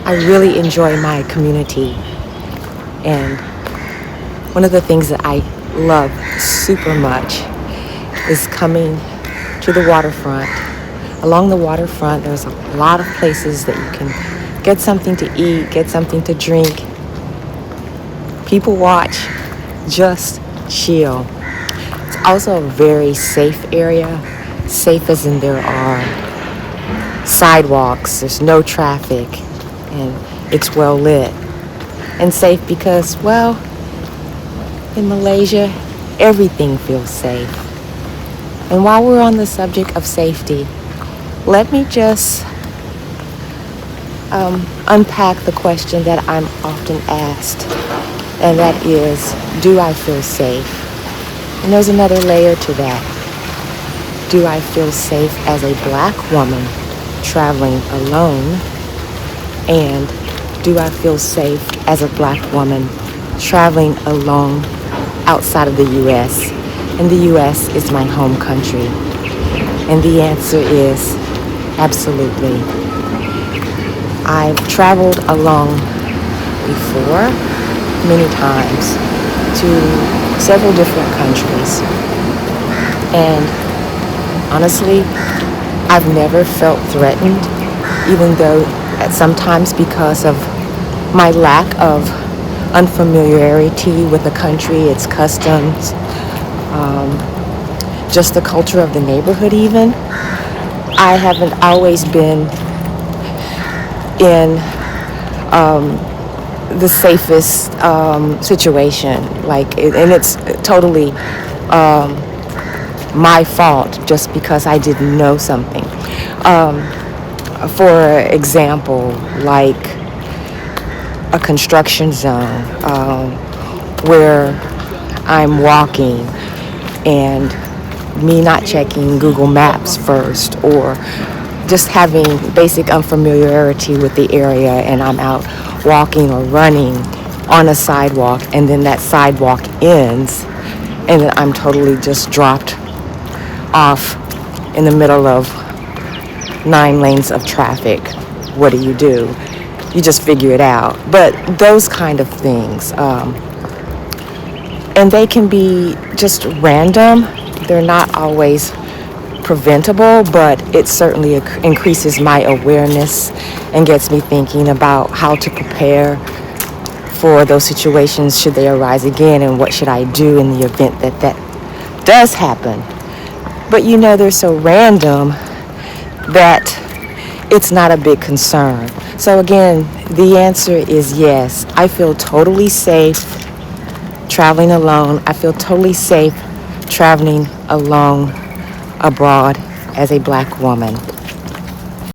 I really enjoy my community, and one of the things that I love super much is coming to the waterfront. Along the waterfront, there's a lot of places that you can get something to eat, get something to drink. People watch, just chill. It's also a very safe area. Safe as in there are sidewalks, there's no traffic, and it's well lit. And safe because, well, in Malaysia, everything feels safe. And while we're on the subject of safety, let me just unpack the question that I'm often asked, and that is, do I feel safe? And there's another layer to that. Do I feel safe as a black woman traveling alone? And do I feel safe as a black woman traveling alone outside of the U.S.? And the U.S. is my home country. And the answer is absolutely. I've traveled alone before, many times, to several different countries. And honestly, I've never felt threatened, even though sometimes because of my lack of unfamiliarity with the country, its customs, just the culture of the neighborhood even. I haven't always been in the safest situation, and it's totally my fault just because I didn't know something. For example, like a construction zone where I'm walking and me not checking Google Maps first, or just having basic unfamiliarity with the area, and I'm out walking or running on a sidewalk, and then that sidewalk ends, and then I'm totally just dropped off in the middle of 9 lanes of traffic. What do? You just figure it out. But those kind of things, and they can be just random. They're not always preventable, but it certainly increases my awareness and gets me thinking about how to prepare for those situations should they arise again, and what should I do in the event that that does happen. But they're so random that it's not a big concern. So again, the answer is yes. I feel totally safe traveling alone. I feel totally safe traveling alone abroad as a black woman.